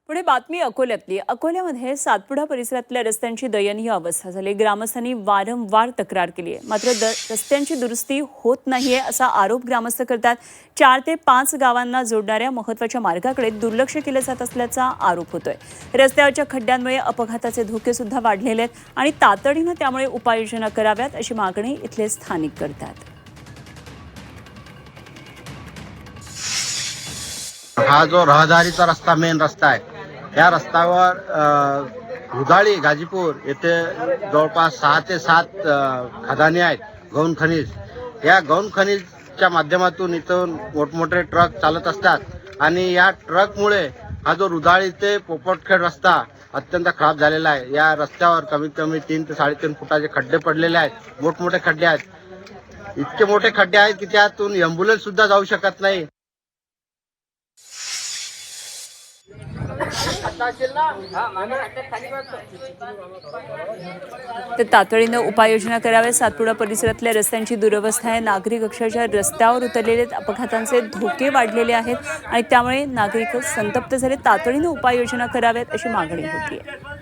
पुढे बातमी अकोल्यातली। अकोल्यामध्ये सातपुडा परिसरातल्या रस्त्यांची दयनीय अवस्था झाली। ग्रामस्थांनी वारंवार तक्रार केली आहे, मात्र रस्त्यांची दुरुस्ती होत नाहीये असा आरोप ग्रामस्थ करतात। 4 ते 5 गावांना जोडणाऱ्या महत्त्वाच्या मार्गाकडे दुर्लक्ष केलं जात असल्याचा आरोप होतोय। रस्त्यावरच्या खड्ड्यांमुळे अपघाताचे धोके सुद्धा वाढलेले आहेत आणि तातडीनं त्यामुळे उपाययोजना कराव्यात अशी मागणी इथले स्थानिक करतात। हा जो रहदारीचा रस्ता मेन रस्ता आहे, या रस्त्यावर उधाळी गाजीपूर येथे जवळपास 6 ते 7 खदाने आहेत, गौण खनिज। या गौण खनिजच्या माध्यमातून इथून मोठमोठे ट्रक चालत असतात आणि या ट्रकमुळे हा जो रुधाळी ते पोपटखेड रस्ता अत्यंत खराब झालेला आहे। या रस्त्यावर कमीत कमी 3 ते 3.5 फुटाचे खड्डे पडलेले आहेत, मोठमोठे खड्डे आहेत। इतके मोठे खड्डे आहेत की त्यातून ॲम्ब्युलन्स सुद्धा जाऊ शकत नाही। तर तातडीनं उपाययोजना कराव्या। सातपुडा परिसरातल्या रस्त्यांची दुरवस्था आहे। नागरिक अक्षरशः रस्त्यावर उतरलेले आहेत। अपघातांचे धोके वाढलेले आहेत आणि त्यामुळे नागरिक संतप्त झाले। तातडीनं उपाययोजना कराव्यात अशी मागणी होती आहे।